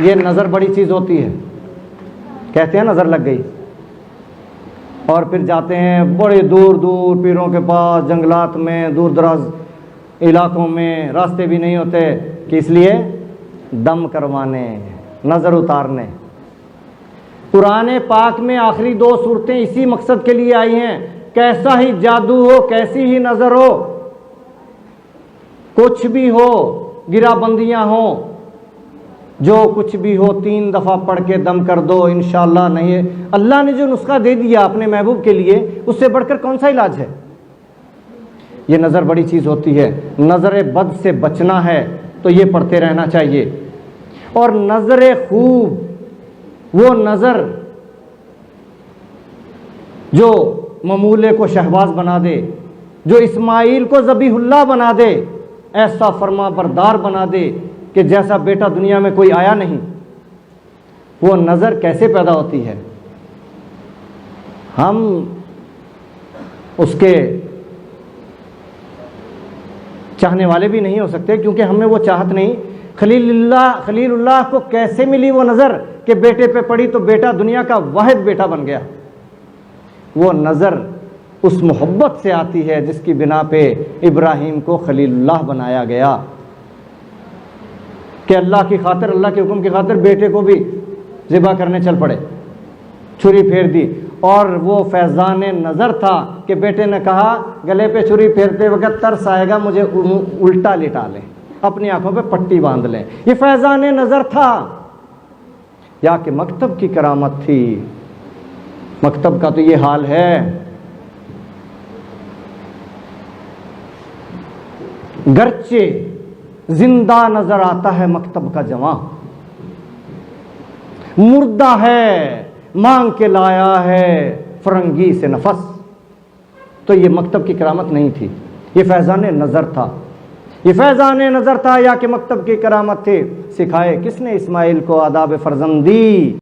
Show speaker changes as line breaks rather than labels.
یہ نظر بڑی چیز ہوتی ہے، کہتے ہیں نظر لگ گئی، اور پھر جاتے ہیں بڑے دور دور پیروں کے پاس، جنگلات میں، دور دراز علاقوں میں، راستے بھی نہیں ہوتے، کہ اس لیے دم کروانے، نظر اتارنے۔ قرآن پاک میں آخری 2 صورتیں اسی مقصد کے لیے آئی ہیں، کیسا ہی جادو ہو، کیسی ہی نظر ہو، کچھ بھی ہو، گرا بندیاں ہوں، جو کچھ بھی ہو 3 دفعہ پڑھ کے دم کر دو، انشاءاللہ نہیں۔ اللہ نے جو نسخہ دے دیا اپنے محبوب کے لیے، اس سے بڑھ کر کون سا علاج ہے؟ یہ نظر بڑی چیز ہوتی ہے، نظر بد سے بچنا ہے تو یہ پڑھتے رہنا چاہیے۔ اور نظر خوب، وہ نظر جو ممولے کو شہباز بنا دے، جو اسماعیل کو ذبیح اللہ بنا دے، ایسا فرما بردار بنا دے کہ جیسا بیٹا دنیا میں کوئی آیا نہیں، وہ نظر کیسے پیدا ہوتی ہے؟ ہم اس کے چاہنے والے بھی نہیں ہو سکتے، کیونکہ ہمیں وہ چاہت نہیں۔ خلیل اللہ کو کیسے ملی وہ نظر کہ بیٹے پہ پڑی تو بیٹا دنیا کا واحد بیٹا بن گیا؟ وہ نظر اس محبت سے آتی ہے جس کی بنا پہ ابراہیم کو خلیل اللہ بنایا گیا، کہ اللہ کی خاطر، اللہ کے حکم کی خاطر بیٹے کو بھی ذبح کرنے چل پڑے، چھری پھیر دی۔ اور وہ فیضان نظر تھا کہ بیٹے نے کہا گلے پہ چھری پھیرتے وقت ترس آئے گا، مجھے الٹا لٹا لیں، اپنی آنکھوں پہ پٹی باندھ لیں۔ یہ فیضان نظر تھا، یا کہ مکتب کی کرامت تھی؟ مکتب کا تو یہ حال ہے، گرچہ زندہ نظر آتا ہے مکتب کا جواں، مردہ ہے مانگ کے لایا ہے فرنگی سے نفس۔ تو یہ مکتب کی کرامت نہیں تھی، یہ فیضان نظر تھا، یہ فیضان نظر تھا، یا کہ مکتب کی کرامت تھی؟ سکھائے کس نے اسماعیل کو آداب فرزندی؟